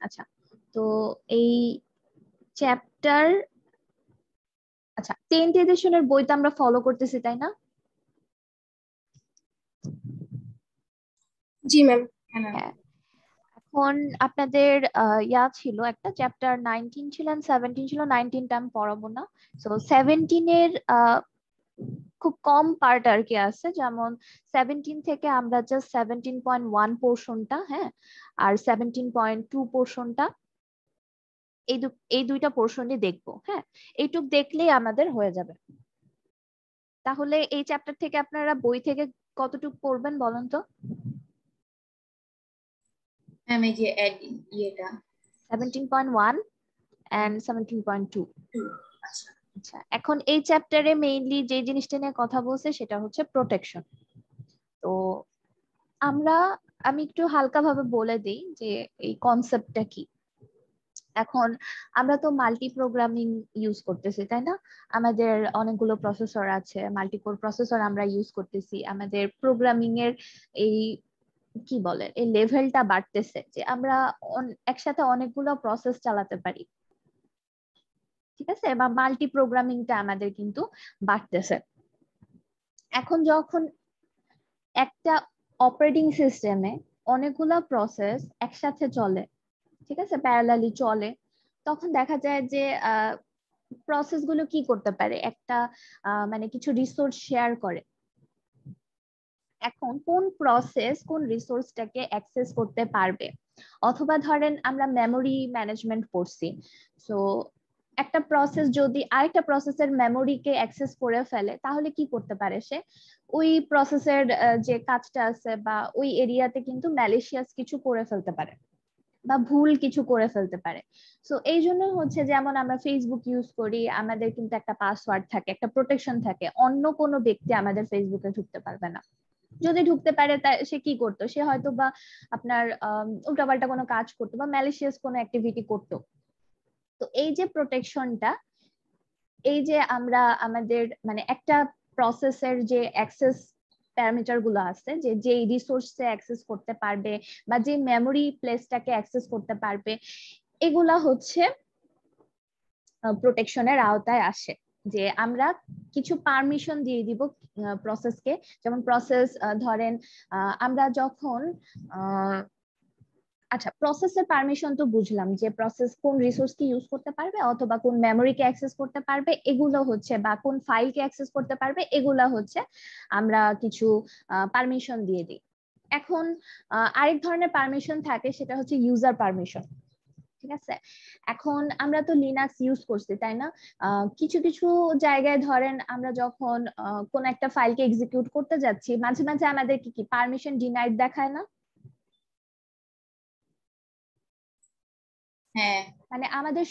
আচ্ছা, তো এই চ্যাপ্টার, আচ্ছা 10th এডিশনের বইটা আমরা ফলো করতেছি তাই না? জি ম্যাম। হ্যাঁ, এখন আপনাদের ইয়া ছিল একটা চ্যাপ্টার 19 ছিল, 17 ছিল। 19টা আমি পড়াবো না। সো 17 এর খুব কম পার্ট আর কি আছে, যেমন 17 থেকে আমরা জাস্ট 17.1 পোর্শনটা, হ্যাঁ, আর 17.2 পোর্শনটা, এই দুইটা পোর্শনই দেখবো। হ্যাঁ, এইটুক দেখলেই আমাদের হয়ে যাবে। তাহলে এই চ্যাপ্টার থেকে আপনারা বই থেকে কতটুকু পড়বেন বলেন তো? ম্যাম এই যে ইয়েটা 17.1 and 17.2। আচ্ছা আচ্ছা, এখন এই চ্যাপ্টারে মেইনলি যে জিনিসটা নিয়ে কথা বলছে সেটা হচ্ছে প্রোটেকশন। তো আমি একটু হালকাভাবে বলে দিই যে এই কনসেপ্টটা কি। এখন আমরা তো মাল্টি প্রোগ্রামিং ইউজ করতেছি তাই না? আমাদের অনেকগুলো প্রসেসর আছে, মাল্টিকোর প্রসেসর আমরা ইউজ করতেছি। আমাদের প্রোগ্রামিং এর এই কি বলে এই লেভেলটা বাড়তেছে, যে আমরা একসাথে অনেকগুলো প্রসেস চালাতে পারি, ঠিক আছে? বা মাল্টি প্রোগ্রামিংটা আমাদের কিন্তু বাড়তেছে। এখন যখন একটা অপারেটিং সিস্টেমে অনেকগুলো প্রসেস একসাথে চলে, ঠিক আছে, প্যারালালি চলে, তখন দেখা যায় যে প্রসেস গুলো কি করতে পারে, একটা মানে কিছু রিসোর্স শেয়ার করে। এখন কোন প্রসেস কোন রিসোর্সটাকে অ্যাক্সেস করতে পারবে, অথবা ধরেন আমরা মেমোরি ম্যানেজমেন্ট পড়ছি। সো একটা প্রসেস যদি আরেকটা প্রসেসের মেমোরিকে অ্যাক্সেস করে ফেলে, তাহলে কি করতে পারে সে? ওই প্রসেসের যে কাজটা আছে বা ওই এরিয়াতে কিন্তু ম্যালিশিয়াস কিছু করে ফেলতে পারে বা ভুল কিছু করে ফেলতে পারে। সো এই জন্য হচ্ছে, যেমন আমরা ফেসবুক ইউজ করি, আমাদের কিন্তু একটা পাসওয়ার্ড থাকে, একটা প্রোটেকশন থাকে, অন্য কোনো ব্যক্তি আমাদের ফেসবুকে ঢুকতে পারবে না। যদি ঢুকতে পারে সে কি করতো, সে হয়তো বা আপনার উল্টাপাল্টা কোনো কাজ করতো বা ম্যালিশিয়াস কোনো অ্যাক্টিভিটি করতো। তো এই যে প্রোটেকশনটা, এই যে আমরা আমাদের মানে একটা প্রসেসের যে অ্যাক্সেস প্যারামিটার গুলো আছে, যে যে রিসোর্সে অ্যাক্সেস করতে পারবে বা যে মেমোরি প্লেসটাকে অ্যাক্সেস করতে পারবে, এগুলা হচ্ছে প্রোটেকশনের আওতায় আসে। যে আমরা কিছু পারমিশন দিয়ে দিব প্রসেসকে। যেমন প্রসেস ধরেন আমরা যখন আচ্ছা, প্রসেসের পারমিশন তো বুঝলাম, যে প্রসেস কোন রিসোর্সকে ইউজ করতে পারবে অথবা কোন মেমোরিকে অ্যাক্সেস করতে পারবে, এগুলো হচ্ছে, বা কোন ফাইলকে অ্যাক্সেস করতে পারবে, এগুলা হচ্ছে আমরা কিছু পারমিশন দিয়ে দিই। এখন আরেক ধরনের পারমিশন থাকে, সেটা হচ্ছে ইউজার পারমিশন, ঠিক আছে? এখন আমরা তো লিনাক্স ইউজ করছি তাই না? কিছু কিছু জায়গায় ধরেন আমরা যখন কোন একটা ফাইলকে এক্সিকিউট করতে যাচ্ছি, মাঝে মাঝে আমাদের কি কি পারমিশন ডিনাইড দেখায় না? হ্যাঁ মানে আমাদের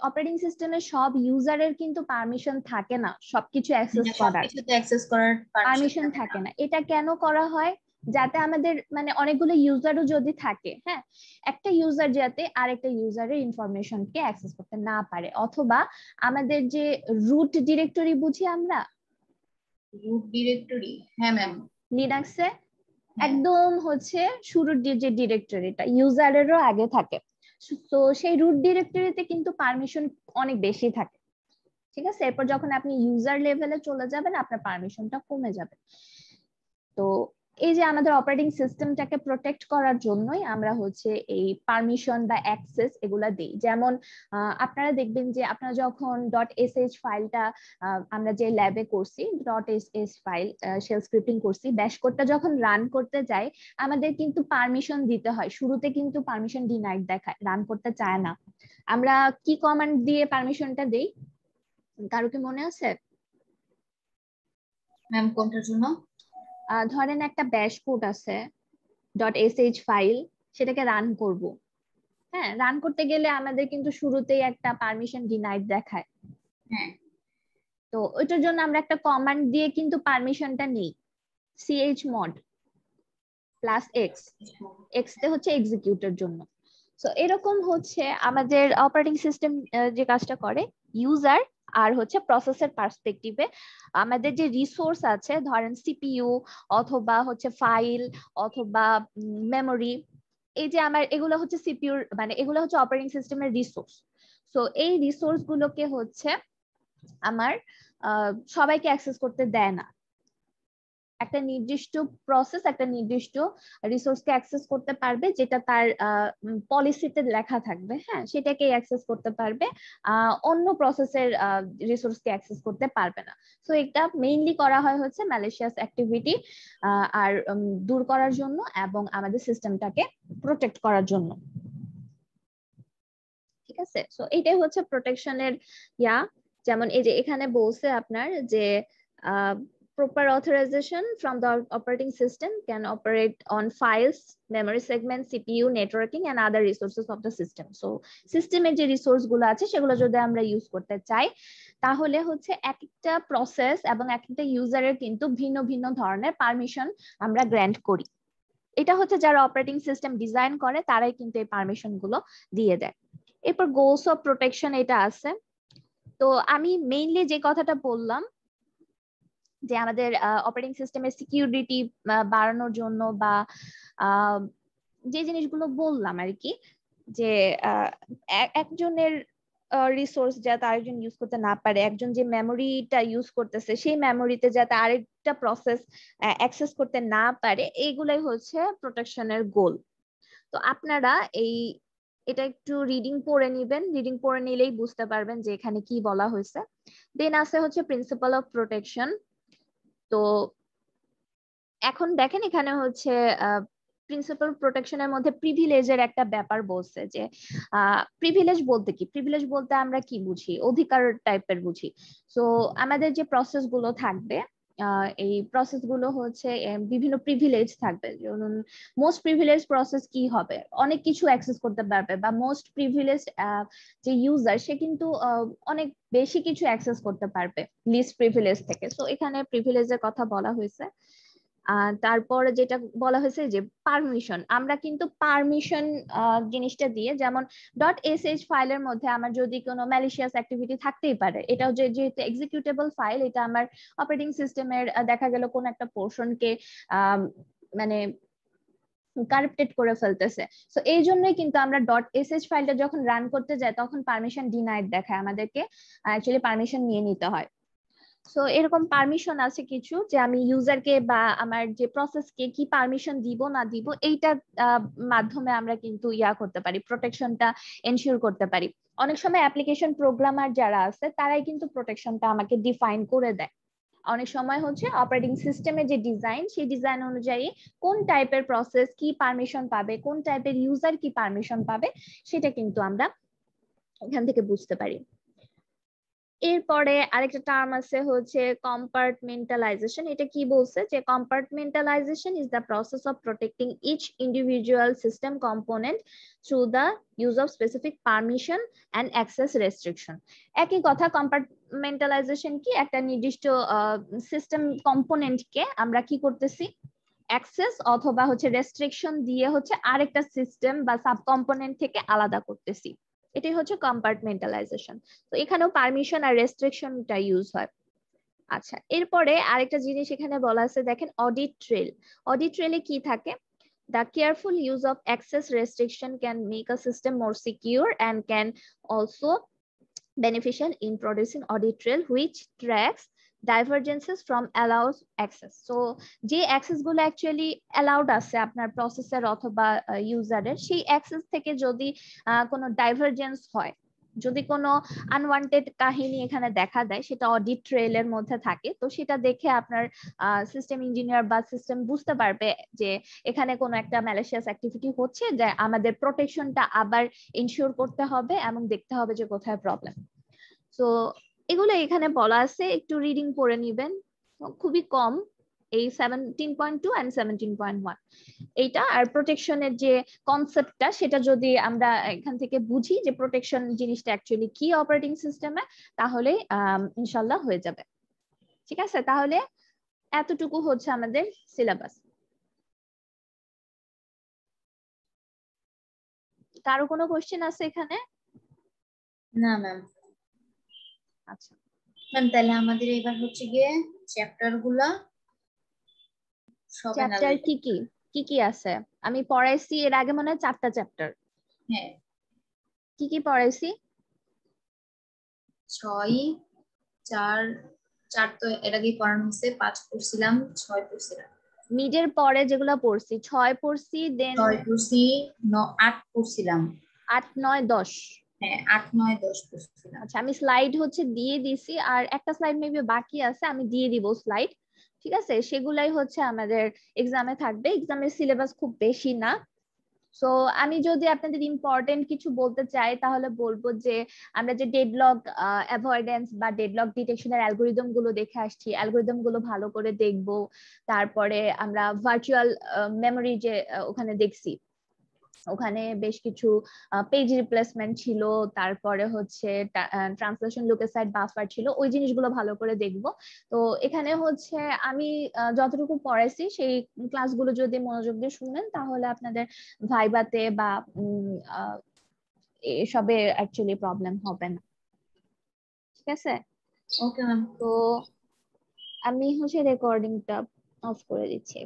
অপারেটিং সিস্টেমের সব ইউজারের কিন্তু পারমিশন থাকে না সবকিছু অ্যাক্সেস করার, সবকিছুতে অ্যাক্সেস করার পারমিশন পারমিশন থাকে না। থাকে না। এটা কেন করা হয়? যাতে আমাদের মানে অনেকগুলো ইউজারও যদি থাকে, হ্যাঁ, একটা ইউজার যাতে আরেকটা ইউজারের ইনফরমেশনকে অ্যাক্সেস করতে না পারে, অথবা আমাদের যে রুট ডিরেক্টরি বুঝি আমরা রুট ডিরেক্টরি, হ্যাঁ ম্যাম। লিনাক্সে, হ্যাঁ একদম হচ্ছে শুরুর যে ডিরেক্টরিটা ইউজারেরও আগে থাকে। তো সেই রুট ডিরেক্টরিতে কিন্তু পারমিশন অনেক বেশি থাকে, ঠিক আছে? এরপর যখন আপনি ইউজার লেভেলে চলে যাবেন, আপনার পারমিশনটা কমে যাবে। তো এই যে আমাদের অপারেটিং সিস্টেমটাকে প্রোটেক্ট করার জন্যই আমরা হচ্ছে এই পারমিশন বা অ্যাক্সেস এগুলা দিই। যেমন আপনারা দেখবেন যে আপনারা যখন .sh ফাইলটা আমরা যে ল্যাবে করছি, .sh ফাইল শেল স্ক্রিপ্টিং করছি, ব্যাশ কোডটা যখন রান করতে যাই, আমাদের কিন্তু পারমিশন দিতে হয়। শুরুতে কিন্তু পারমিশন ডিনাইড দেখায়, রান করতে চায় না। আমরা কি কমান্ড দিয়ে পারমিশনটা দেই, কারো কি মনে আছে? ম্যাম কোনটার জন্য? ধরেন একটা ব্যাশ কোড আছে, .sh ফাইল, সেটাকে রান করব। হ্যাঁ, রান করতে গেলে আমাদের কিন্তু শুরুতেই একটা পারমিশন ডিনাইড দেখায়। হ্যাঁ তো ওইটার জন্য আমরা একটা কমান্ড দিয়ে কিন্তু পারমিশনটা নেই, chmod +x, x তে হচ্ছে এক্সিকিউটের জন্য। সো এরকম হচ্ছে আমাদের অপারেটিং সিস্টেম যে কাজটা করে, ইউজার আর হচ্ছে প্রসেসের পার্সপেক্টিভে আমাদের যে রিসোর্স আছে, ধরেন সিপিইউ অথবা হচ্ছে ফাইল অথবা মেমোরি, এই যে আমার এগুলো হচ্ছে সিপিইউর মানে এগুলো হচ্ছে অপারেটিং সিস্টেমের রিসোর্স। সো এই রিসোর্স গুলোকে হচ্ছে আমার সবাইকে অ্যাক্সেস করতে দেয় না। একটা নির্দিষ্ট প্রসেস একটা নির্দিষ্ট রিসোর্সকে অ্যাক্সেস করতে পারবে, যেটা তার পলিসিতে লেখা থাকবে, হ্যাঁ, সেটাকে অ্যাক্সেস করতে পারবে, অন্য প্রসেসের রিসোর্সকে অ্যাক্সেস করতে পারবে না। সো এটা মেইনলি করা হয় হচ্ছে ম্যালিশিয়াস অ্যাক্টিভিটি আর দূর করার জন্য এবং আমাদের সিস্টেমটাকে প্রোটেক্ট করার জন্য। ঠিক আছে, সো এটাই হচ্ছে প্রোটেকশনের ইয়া। যেমন এই যে এখানে বলছে আপনার যে proper authorization from the operating system can operate on files, memory segments, CPU, networking and other resources of the system. So সিস্টেমের যে রিসোর্স গুলো আছে সেগুলো যদি আমরা ইউজ করতে চাই তাহলে হচ্ছে একটা প্রসেস এবং একটা ইউজারের কিন্তু ভিন্ন ভিন্ন ধরনের পারমিশন আমরা গ্র্যান্ট করি। এটা হচ্ছে যারা অপারেটিং সিস্টেম ডিজাইন করে তারাই কিন্তু এই পারমিশন গুলো দিয়ে দেয়। এরপর গোলস অফ প্রোটেকশন এটা আছে। তো আমি মেইনলি যে কথাটা বললাম যে আমাদের অপারেটিং সিস্টেমের সিকিউরিটি বাড়ানোর জন্য বা যে জিনিসগুলো বললাম আর কি, যে একজনের রিসোর্স যাতে আরেকজন ইউজ করতে না পারে, একজন যে মেমোরিটা ইউজ করতেছে সেই মেমোরিতে যাতে আরেকটা প্রসেস অ্যাক্সেস করতে না পারে, এইগুলাই হচ্ছে প্রোটেকশনের গোল। তো আপনারা এটা একটু রিডিং পড়ে নিবেন, রিডিং পড়ে নিলেই বুঝতে পারবেন যে এখানে কি বলা হয়েছে। দেন আছে হচ্ছে প্রিন্সিপাল অফ প্রোটেকশন। তো এখন দেখেন এখানে হচ্ছে প্রিন্সিপাল প্রোটেকশনের মধ্যে প্রিভিলেজের একটা ব্যাপার বলছে যে প্রিভিলেজ বলতে কি, প্রিভিলেজ বলতে আমরা কি বুঝি, অধিকার টাইপের বুঝি। সো আমাদের যে প্রসেস গুলো থাকবে এই প্রসেস গুলো হচ্ছে বিভিন্ন প্রিভিলেজ থাকবে। যেমন মোস্ট প্রিভিলেজ প্রসেস কি হবে, অনেক কিছু অ্যাক্সেস করতে পারবে, বা মোস্ট প্রিভিলেজ যে ইউজার সে কিন্তু অনেক বেশি কিছু অ্যাক্সেস করতে পারবে লিস্ট প্রিভিলেজ থেকে। সো এখানে প্রিভিলেজের কথা বলা হয়েছে। তারপরে যেটা বলা হয়েছে যে পারমিশন, আমরা কিন্তু পারমিশন জিনিসটা দিয়ে, যেমন .sh ফাইলের মধ্যে আমার যদি কোনো ম্যালিশিয়াস অ্যাক্টিভিটি থাকতেই পারে, এটাও যেহেতু এক্সিকিউটেবল ফাইল, এটা আমার অপারেটিং সিস্টেমের দেখা গেল কোন একটা পোর্শনকে মানে কারাপ্টেড করে ফেলতেছে। সো এই জন্যই কিন্তু আমরা .sh ফাইলটা যখন রান করতে যাই তখন পারমিশন ডিনাইড দেখায়, আমাদেরকে অ্যাকচুয়ালি পারমিশন নিয়ে নিতে হয়। সো এরকম পারমিশন আছে কিছু, যে আমি ইউজারকে বা আমার যে প্রসেসকে কি পারমিশন দিব না দিব, এইটার মাধ্যমে আমরা কিন্তু করতে পারি, প্রোটেকশনটা এনশিওর করতে পারি। অনেক সময় অ্যাপ্লিকেশন প্রোগ্রামার যারা আছে তারাই কিন্তু প্রোটেকশনটা আমাকে ডিফাইন করে দেয়। অনেক সময় হচ্ছে অপারেটিং সিস্টেমের যে ডিজাইন সেই ডিজাইন অনুযায়ী কোন টাইপের প্রসেস কি পারমিশন পাবে, কোন টাইপের ইউজার কি পারমিশন পাবে, সেটা কিন্তু আমরা এখান থেকে বুঝতে পারি। এরপরে আরেকটা টার্ম আছে হচ্ছে কম্পার্টমেন্টালাইজেশন। এটা কি বলছে যে compartmentalization is the process of protecting each individual system component through the use of specific permission and access restriction. একই কথা, কম্পার্টমেন্টালাইজেশন কি, একটা নির্দিষ্ট সিস্টেম কম্পোনেন্টকে আমরা কি করতেছি, অ্যাক্সেস অথবা হচ্ছে রেস্ট্রিকশন দিয়ে হচ্ছে আরেকটা সিস্টেম বা সাব কম্পোনেন্ট থেকে আলাদা করতেছি, এটাই হচ্ছে কম্পার্টমেন্টালাইজেশন। তো এখানেও পারমিশন আর রেস্ট্রিকশনটা ইউজ হয়। আচ্ছা, এরপরে আরেকটা জিনিস এখানে বলা আছে, দেখেন অডিট ট্রেল। অডিট ট্রেলে কি থাকে, the careful use of access restriction can make a system more secure and can also beneficial in producing audit trail which tracks divergences from allowed access. So যে অ্যাক্সেস গুলো actually allowed আছে আপনার processor অথবা ইউজারের, সেই access থেকে যদি কোনো divergence হয়, যদি কোনো আনওয়ান্টেড কাহিনী এখানে দেখা দেয়, সেটা অডিট ট্রেলের মধ্যে থাকে। তো সেটা দেখে আপনার সিস্টেম ইঞ্জিনিয়ার বা সিস্টেম বুঝতে পারবে যে এখানে কোনো একটা ম্যালিশিয়াস অ্যাক্টিভিটি হচ্ছে, যে আমাদের প্রোটেকশনটা আবার ইনশিওর করতে হবে এবং দেখতে হবে যে কোথায় প্রবলেম। তো এগুলো এখানে বলা আছে, একটু রিডিং পড়ে নিবেন, খুবই কম, এই 17.2 and 17.1 এইটা। আর প্রোটেকশনের যে কনসেপ্টটা সেটা যদি আমরা এখান থেকে বুঝি যে প্রোটেকশন জিনিসটা অ্যাকচুয়ালি কি অপারেটিং সিস্টেমে, তাহলে ইনশাল্লাহ হয়ে যাবে। ঠিক আছে, তাহলে এতটুকু হচ্ছে আমাদের সিলেবাস। কারো কোনো কোশ্চেন আছে এখানে? না ম্যাম। আচ্ছা ম্যাম, তাহলে আমাদের এবার হচ্ছে গিয়ে চ্যাপ্টার গুলা সব চ্যাপ্টার কি কি? কি কি আছে? আমি পড়াইছি এর আগে মনে হয় 4টা চ্যাপ্টার। হ্যাঁ, কি কি পড়াইছি? 6 4 4 তো এর আগেই পড়ানো হয়েছে, 5 পড়ছিলাম, 6 পড়ছিলাম। মিডের পরে যেগুলো পড়ছি 6 পড়ছি, দেন 6 পড়ছি, 8 পড়ছিলাম। 8 9 10। হ্যাঁ, 8 9 10 পড়ছিলাম। আচ্ছা, আমি স্লাইড হচ্ছে দিয়ে দিছি, আর একটা স্লাইড মেবি বাকি আছে, আমি দিয়ে দিব স্লাইড। ঠিক আছে, সেগুলাই হচ্ছে আমাদের এক্সামে থাকবে। এক্সামের সিলেবাস খুব বেশি না। সো আমি যদি আপনাদের ইম্পর্টেন্ট কিছু বলতে চাই তাহলে বলবো যে আমরা যে ডেডলক অ্যাভয়েডেন্স বা ডেডলক ডিটেকশনের অ্যালগোরিদম গুলো দেখে আসছি, অ্যালগোরিদম গুলো ভালো করে দেখবো। তারপরে আমরা ভার্চুয়াল মেমোরি যে ওখানে দেখছি, ওখানে বেশ কিছু পেজ রিপ্লেসমেন্ট ছিল, তারপরে হচ্ছে ট্রান্সলেশন লুকেসাইড বাফার ছিল, ওই জিনিসগুলো ভালো করে দেখবো। তো এখানে হচ্ছে আমি যতটুকু পড়াইছি সেই ক্লাসগুলো যদি মনোযোগ দিয়ে শুনেন তাহলে আপনাদের ভাইবাতে বা এসবে অ্যাকচুয়ালি প্রবলেম হবে না। ঠিক আছে, ওকে ম্যাম। তো আমি হচ্ছে রেকর্ডিংটা অফ করে দিচ্ছি।